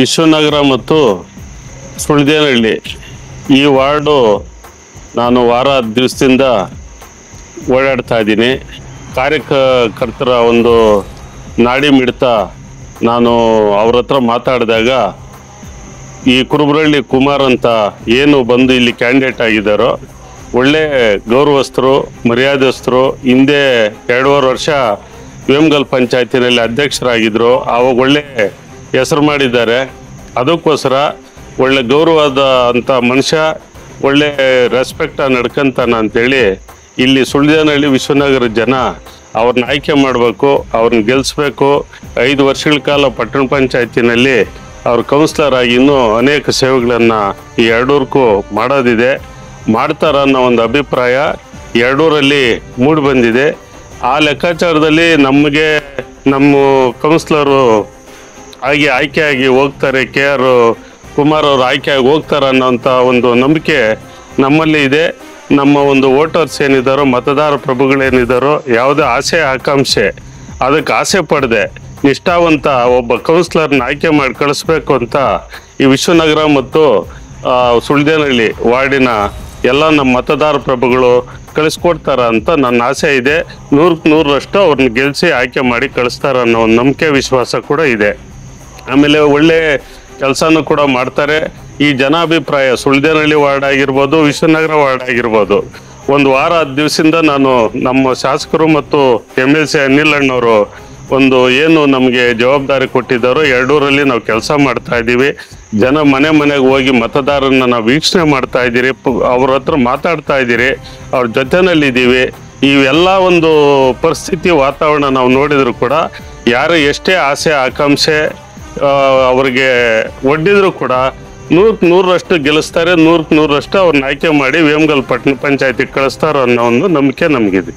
ವಿಶ್ವನಗರ ಮತ್ತು ಸುಳ್ದೇನಹಳ್ಳಿ ಈ ವಾರ್ಡು ನಾನು ವಾರ ದಿವಸದಿಂದ ಓಡಾಡ್ತಾ ಇದ್ದೀನಿ. ಕಾರ್ಯಕರ್ತರ ಒಂದು ನಾಡಿ ಮಿಡಿತ ನಾನು ಅವ್ರ ಹತ್ರ ಮಾತಾಡಿದಾಗ ಈ ಕುರುಬರಳ್ಳಿ ಕುಮಾರ್ ಅಂತ ಏನು ಬಂದು ಇಲ್ಲಿ ಕ್ಯಾಂಡಿಡೇಟ್ ಆಗಿದ್ದಾರೋ ಒಳ್ಳೆ ಗೌರವಸ್ಥರು, ಮರ್ಯಾದಸ್ಥರು. ಹಿಂದೆ 2.5 ವರ್ಷ ವೇಮಗಲ್ ಪಂಚಾಯತಿನಲ್ಲಿ ಅಧ್ಯಕ್ಷರಾಗಿದ್ದರು. ಆವಾಗ ಒಳ್ಳೆ ಹೆಸರು ಮಾಡಿದ್ದಾರೆ. ಅದಕ್ಕೋಸ್ಕರ ಒಳ್ಳೆ ಗೌರವದ ಅಂತ ಮನುಷ್ಯ, ಒಳ್ಳೆ ರೆಸ್ಪೆಕ್ಟಾಗಿ ನಡ್ಕೊಂತಾನ ಅಂತೇಳಿ ಇಲ್ಲಿ ಸುಳ್ದೇನಹಳ್ಳಿ ವಿಶ್ವನಗರ ಜನ ಅವ್ರನ್ನ ಆಯ್ಕೆ ಮಾಡಬೇಕು, ಅವ್ರನ್ನ ಗೆಲ್ಲಿಸ್ಬೇಕು. 5 ವರ್ಷಗಳ ಕಾಲ ಪಟ್ಟಣ ಪಂಚಾಯತಿನಲ್ಲಿ ಅವ್ರ ಕೌನ್ಸಿಲರ್ ಆಗಿ ಇನ್ನೂ ಅನೇಕ ಸೇವೆಗಳನ್ನು ಈ ಎರಡೂರ್ಗೂ ಮಾಡೋದಿದೆ, ಮಾಡ್ತಾರ ಅನ್ನೋ ಒಂದು ಅಭಿಪ್ರಾಯ ಎರಡೂರಲ್ಲಿ ಮೂಡಿ ಬಂದಿದೆ. ಆ ಲೆಕ್ಕಾಚಾರದಲ್ಲಿ ನಮಗೆ ನಮ್ಮ ಕೌನ್ಸಿಲರು ಆಯ್ಕೆಯಾಗಿ ಹೋಗ್ತಾರೆ, KR ಕುಮಾರ್ ಅವರು ಆಯ್ಕೆಯಾಗಿ ಹೋಗ್ತಾರೆ ಅನ್ನೋಂಥ ಒಂದು ನಂಬಿಕೆ ನಮ್ಮಲ್ಲಿ ಇದೆ. ನಮ್ಮ ಒಂದು ವೋಟರ್ಸ್ ಏನಿದ್ದಾರೋ, ಮತದಾರ ಪ್ರಭುಗಳೇನಿದ್ದಾರೋ, ಯಾವುದೇ ಆಸೆ ಆಕಾಂಕ್ಷೆ ಅದಕ್ಕೆ ಆಸೆ ಪಡದೆ ನಿಷ್ಠಾವಂತ ಒಬ್ಬ ಕೌನ್ಸಿಲರ್ನ ಆಯ್ಕೆ ಮಾಡಿ ಕಳಿಸ್ಬೇಕು ಅಂತ ಈ ವಿಶ್ವನಗರ ಮತ್ತು ಸುಳ್ದೇನಹಳ್ಳಿ ವಾರ್ಡಿನ ಎಲ್ಲ ನಮ್ಮ ಮತದಾರ ಪ್ರಭುಗಳು ಕಳಿಸ್ಕೊಡ್ತಾರ ಅಂತ ನನ್ನ ಆಸೆ ಇದೆ. 100% ಅವ್ರನ್ನ ಗೆಲ್ಲಿಸಿ ಆಯ್ಕೆ ಮಾಡಿ ಕಳಿಸ್ತಾರ ಅನ್ನೋ ಒಂದು ನಂಬಿಕೆ ವಿಶ್ವಾಸ ಕೂಡ ಇದೆ. ಆಮೇಲೆ ಒಳ್ಳೆ ಕೆಲಸನೂ ಕೂಡ ಮಾಡ್ತಾರೆ. ಈ ಜನಾಭಿಪ್ರಾಯ ಸುಳ್ದೇನಹಳ್ಳಿ ವಾರ್ಡ್ ಆಗಿರ್ಬೋದು, ವಿಶ್ವನಗರ ವಾರ್ಡ್ ಆಗಿರ್ಬೋದು, ಒಂದು ವಾರ 10 ದಿವಸದಿಂದ ನಾನು ನಮ್ಮ ಶಾಸಕರು ಮತ್ತು MLC ಅನಿಲ್ ಅಣ್ಣವರು ಒಂದು ಏನು ನಮಗೆ ಜವಾಬ್ದಾರಿ ಕೊಟ್ಟಿದ್ದಾರೋ ಎರಡೂರಲ್ಲಿ ನಾವು ಕೆಲಸ ಮಾಡ್ತಾ ಇದ್ದೀವಿ. ಜನ ಮನೆಗೆ ಹೋಗಿ ಮತದಾರರನ್ನ ನಾವು ವೀಕ್ಷಣೆ ಮಾಡ್ತಾ ಇದ್ದೀರಿ, ಅವ್ರ ಹತ್ರ ಮಾತಾಡ್ತಾ ಇದ್ದೀರಿ, ಅವ್ರ ಜೊತೆನಲ್ಲಿದ್ದೀವಿ. ಇವೆಲ್ಲ ಒಂದು ಪರಿಸ್ಥಿತಿ ವಾತಾವರಣ ನಾವು ನೋಡಿದ್ರು ಕೂಡ ಯಾರು ಎಷ್ಟೇ ಆಸೆ ಆಕಾಂಕ್ಷೆ ಅವ್ರಿಗೆ ಒಡ್ಡಿದ್ರು ಕೂಡ 100% ಗೆಲ್ಲಿಸ್ತಾರೆ, 100% ಅವ್ರನ್ನ ಆಯ್ಕೆ ಮಾಡಿ ವೇಮಗಲ್ ಪಟ್ಟಣ ಪಂಚಾಯತಿಗೆ ಕಳಿಸ್ತಾರೋ ಅನ್ನೋ ಒಂದು ನಂಬಿಕೆ ನಮಗಿದೆ.